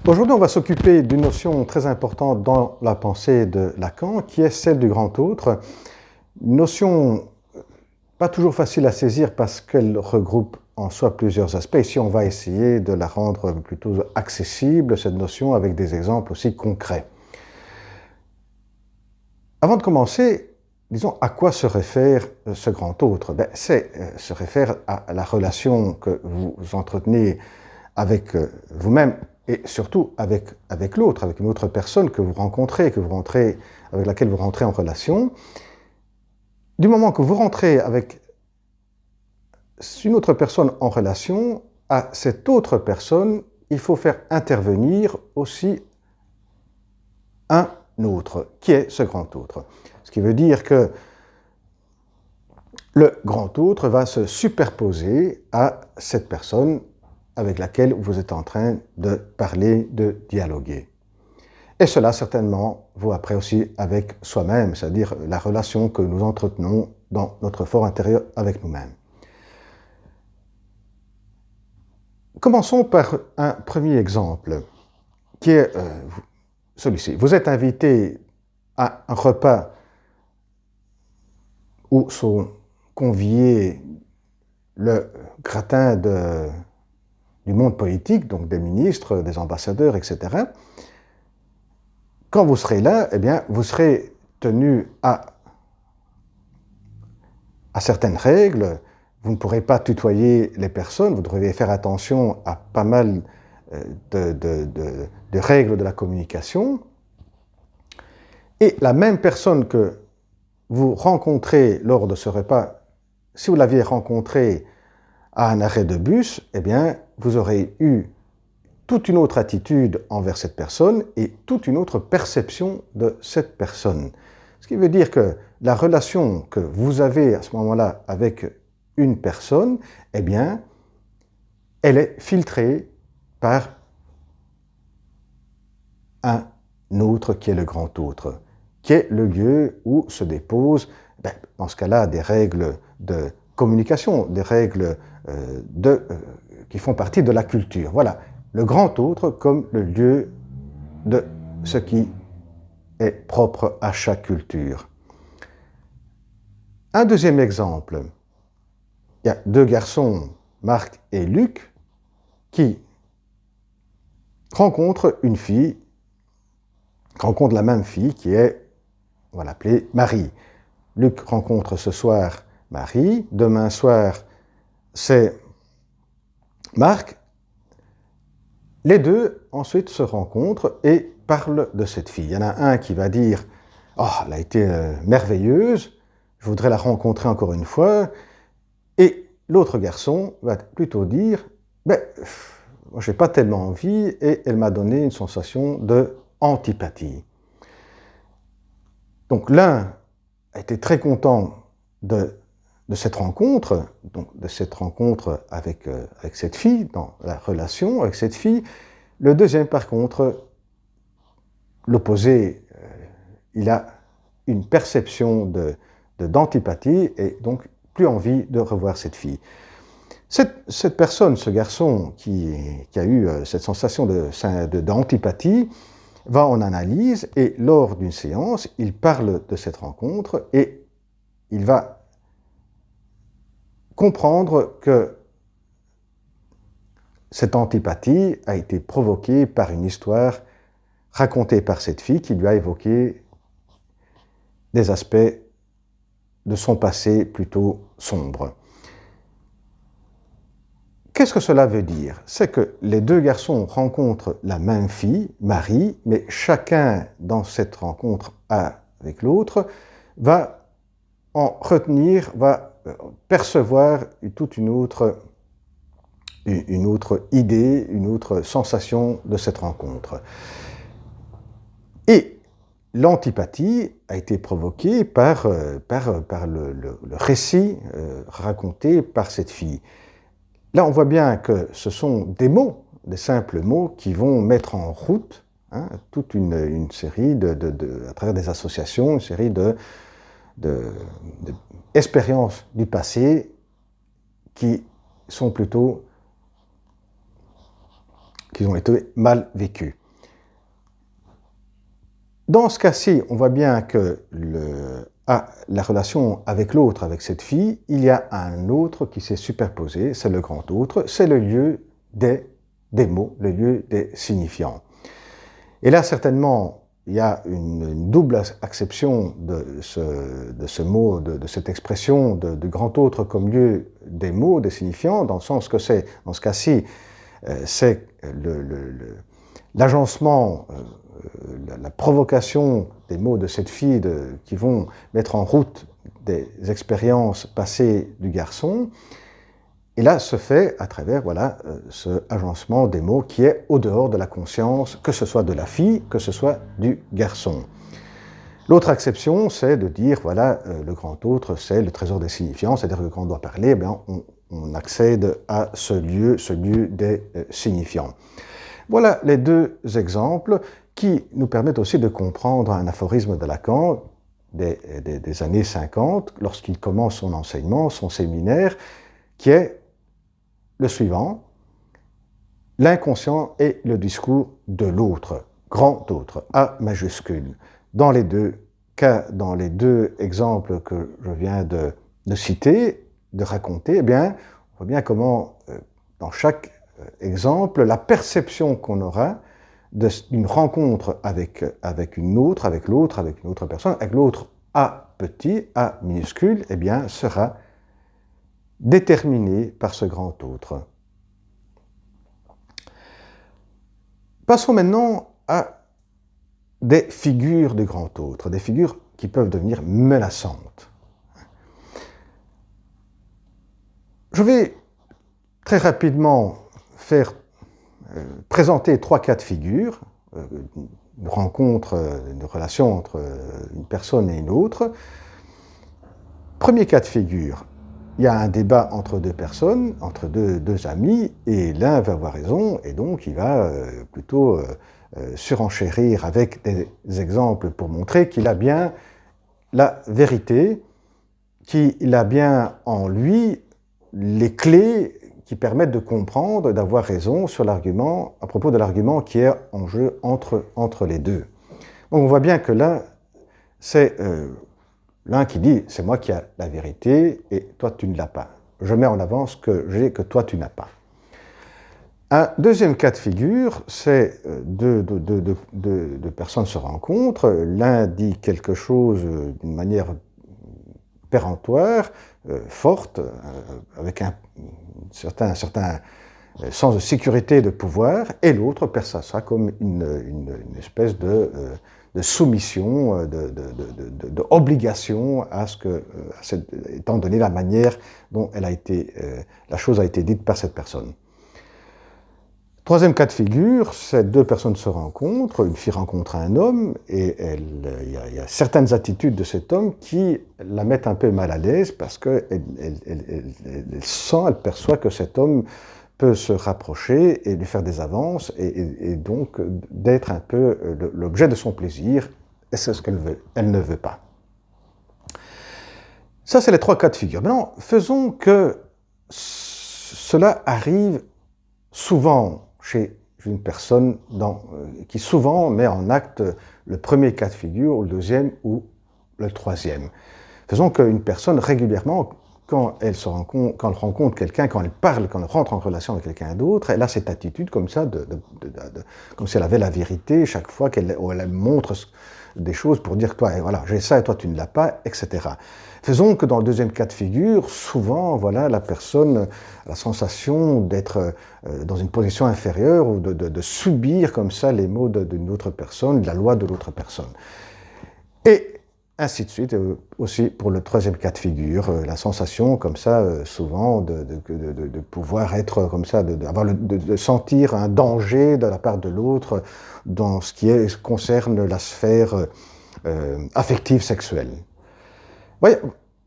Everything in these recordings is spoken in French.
Aujourd'hui, on va s'occuper d'une notion très importante dans la pensée de Lacan, qui est celle du grand autre. Une notion pas toujours facile à saisir parce qu'elle regroupe en soi plusieurs aspects. Ici, on va essayer de la rendre plutôt accessible, cette notion, avec des exemples aussi concrets. Avant de commencer, disons, à quoi se réfère ce grand autre? Se réfère à la relation que vous entretenez avec vous-même et surtout avec l'autre, avec une autre personne que vous rencontrez, avec laquelle vous rentrez en relation. Du moment que vous rentrez avec une autre personne en relation, à cette autre personne, il faut faire intervenir aussi un autre, qui est ce grand autre. Ce qui veut dire que le grand autre va se superposer à cette personne avec laquelle vous êtes en train de parler, de dialoguer. Et cela certainement vaut après aussi avec soi-même, c'est-à-dire la relation que nous entretenons dans notre fort intérieur avec nous-mêmes. Commençons par un premier exemple, qui est celui-ci. Vous êtes invité à un repas où sont conviés le gratin du monde politique, donc des ministres, des ambassadeurs, etc. Quand vous serez là, eh bien, vous serez tenu à certaines règles. Vous ne pourrez pas tutoyer les personnes, vous devriez faire attention à pas mal de règles de la communication. Et la même personne que vous rencontrez lors de ce repas, si vous l'aviez rencontrée à un arrêt de bus, eh bien, vous aurez eu toute une autre attitude envers cette personne et toute une autre perception de cette personne. Ce qui veut dire que la relation que vous avez à ce moment-là avec une personne, eh bien, elle est filtrée par un autre qui est le grand autre, qui est le lieu où se déposent, dans ce cas-là, des règles de communication, des règles qui font partie de la culture. Voilà, le grand autre comme le lieu de ce qui est propre à chaque culture. Un deuxième exemple, il y a deux garçons, Marc et Luc, qui rencontrent une fille, rencontrent la même fille qui est, on va l'appeler Marie. Luc rencontre ce soir Marie, demain soir c'est Marc. Les deux ensuite se rencontrent et parlent de cette fille. Il y en a un qui va dire « Oh, elle a été merveilleuse, je voudrais la rencontrer encore une fois ». Et l'autre garçon va plutôt dire « moi je n'ai pas tellement envie et elle m'a donné une sensation d'antipathie ». Donc l'un a été très content de cette rencontre, avec cette fille, dans la relation avec cette fille. Le deuxième, par contre, l'opposé, il a une perception d'antipathie et donc plus envie de revoir cette fille. Cette personne, ce garçon qui a eu cette sensation d'antipathie, va en analyse et lors d'une séance, il parle de cette rencontre et il va comprendre que cette antipathie a été provoquée par une histoire racontée par cette fille qui lui a évoqué des aspects de son passé plutôt sombre. Qu'est-ce que cela veut dire? C'est que les deux garçons rencontrent la même fille, Marie, mais chacun dans cette rencontre avec l'autre va en retenir, va percevoir toute une autre idée, une autre sensation de cette rencontre. Et l'antipathie a été provoquée par le récit raconté par cette fille. Là, on voit bien que ce sont des mots, des simples mots qui vont mettre en route toute une série à travers des associations, une série d'expériences du passé qui qui ont été mal vécus. Dans ce cas-ci, on voit bien que la relation avec l'autre, avec cette fille, il y a un autre qui s'est superposé, c'est le grand autre, c'est le lieu des mots, le lieu des signifiants. Et là, certainement, il y a une double acception de ce mot, de cette expression de grand autre comme lieu des mots, des signifiants, dans le sens que c'est, dans ce cas-ci, c'est l'agencement, la provocation des mots de cette fille qui vont mettre en route des expériences passées du garçon. Et là se fait à travers ce agencement des mots qui est au dehors de la conscience, que ce soit de la fille, que ce soit du garçon. L'autre acception, c'est de dire, le grand autre, c'est le trésor des signifiants, c'est-à-dire que quand on doit parler, on accède à ce lieu des signifiants. Voilà les deux exemples qui nous permettent aussi de comprendre un aphorisme de Lacan des années 50, lorsqu'il commence son enseignement, son séminaire, qui est le suivant: l'inconscient est le discours de l'autre, grand autre, A majuscule. Dans les deux cas, dans les deux exemples que je viens de citer, de raconter, on voit bien comment, dans chaque exemple, la perception qu'on aura d'une rencontre avec une autre, avec l'autre, avec une autre personne, avec l'autre A petit, A minuscule, sera déterminée par ce grand autre. Passons maintenant à des figures du grand autre, des figures qui peuvent devenir menaçantes. Je vais très rapidement présenter 3 cas de figure, une rencontre, une relation entre une personne et une autre. Premier cas de figure, il y a un débat entre deux personnes, entre deux amis, et l'un va avoir raison, et donc il va plutôt surenchérir avec des exemples pour montrer qu'il a bien la vérité, qu'il a bien en lui les clés qui permettent de comprendre, d'avoir raison sur l'argument, à propos de l'argument qui est en jeu entre les deux. Donc on voit bien que là, c'est l'un qui dit « c'est moi qui ai la vérité et toi tu ne l'as pas. Je mets en avant ce que j'ai que toi tu n'as pas ». Un deuxième cas de figure, c'est deux personnes se rencontrent, l'un dit quelque chose d'une manière péremptoire, forte, avec un certain sens de sécurité, de pouvoir, et l'autre perçoit ça comme une espèce de soumission, d'obligation étant donné la manière dont la chose a été dite par cette personne. Troisième cas de figure, ces deux personnes se rencontrent, une fille rencontre un homme, et il y a certaines attitudes de cet homme qui la mettent un peu mal à l'aise parce qu'elle perçoit que cet homme peut se rapprocher et lui faire des avances, et donc d'être un peu l'objet de son plaisir, et c'est ce qu'elle veut, elle ne veut pas. Ça, c'est les 3 cas de figure. Maintenant, faisons que cela arrive souvent chez une personne qui souvent met en acte le premier cas de figure, ou le deuxième, ou le troisième. Faisons qu'une personne, régulièrement, quand elle rencontre quelqu'un, quand elle parle, quand elle rentre en relation avec quelqu'un d'autre, elle a cette attitude comme ça, comme si elle avait la vérité chaque fois qu'elle montre des choses pour dire que toi, voilà, j'ai ça et toi tu ne l'as pas, etc. Faisons que dans le deuxième cas de figure, souvent, la personne a la sensation d'être dans une position inférieure ou de subir comme ça les mots d'une autre personne, la loi de l'autre personne. Et ainsi de suite, aussi pour le troisième cas de figure, la sensation comme ça, souvent, de pouvoir être comme ça, de sentir un danger de la part de l'autre dans ce qui concerne la sphère affective sexuelle. Voyez,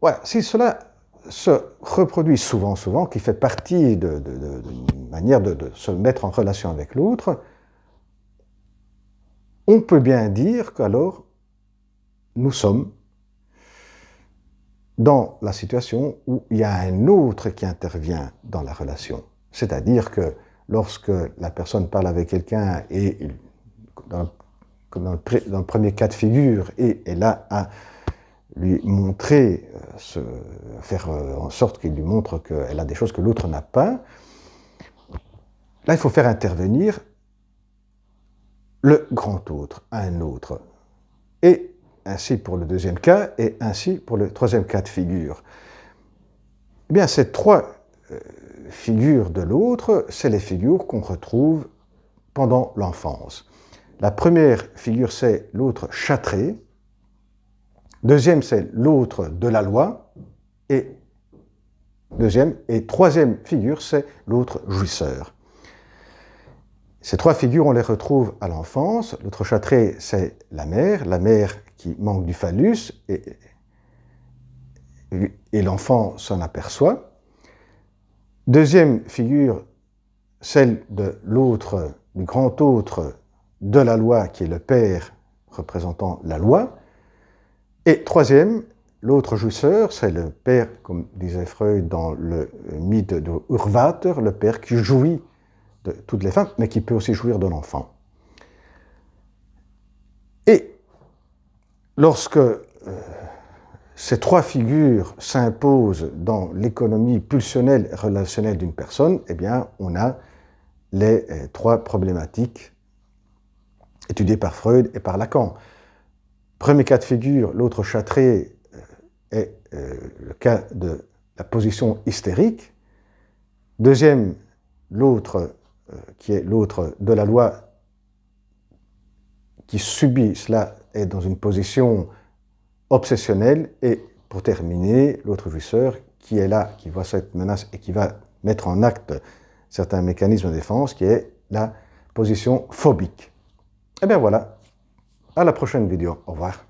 voilà, si cela se reproduit souvent, qui fait partie d'une manière de se mettre en relation avec l'autre, on peut bien dire qu'alors, nous sommes dans la situation où il y a un autre qui intervient dans la relation. C'est-à-dire que lorsque la personne parle avec quelqu'un et dans le premier cas de figure, et elle a à lui montrer, faire en sorte qu'il lui montre qu'elle a des choses que l'autre n'a pas, là, il faut faire intervenir le grand autre, un autre. Et ainsi pour le deuxième cas, et ainsi pour le troisième cas de figure. Eh bien, ces trois figures de l'autre, c'est les figures qu'on retrouve pendant l'enfance. La première figure, c'est l'autre châtré. Deuxième, c'est l'autre de la loi. Et troisième figure, c'est l'autre jouisseur. Ces trois figures, on les retrouve à l'enfance. L'autre châtré, c'est la mère qui manque du phallus, et l'enfant s'en aperçoit. Deuxième figure, celle de l'autre, du grand autre de la loi, qui est le père représentant la loi. Et troisième, l'autre jouisseur, c'est le père, comme disait Freud dans le mythe de Urvater, le père qui jouit de toutes les femmes, mais qui peut aussi jouir de l'enfant. Et lorsque ces trois figures s'imposent dans l'économie pulsionnelle et relationnelle d'une personne, eh bien, on a les trois problématiques étudiées par Freud et par Lacan. Premier cas de figure, l'autre châtré est le cas de la position hystérique. Deuxième, l'autre qui est l'autre de la loi qui subit cela est dans une position obsessionnelle. Et pour terminer, l'autre jouisseur qui est là, qui voit cette menace et qui va mettre en acte certains mécanismes de défense, qui est la position phobique. Et bien voilà, à la prochaine vidéo. Au revoir.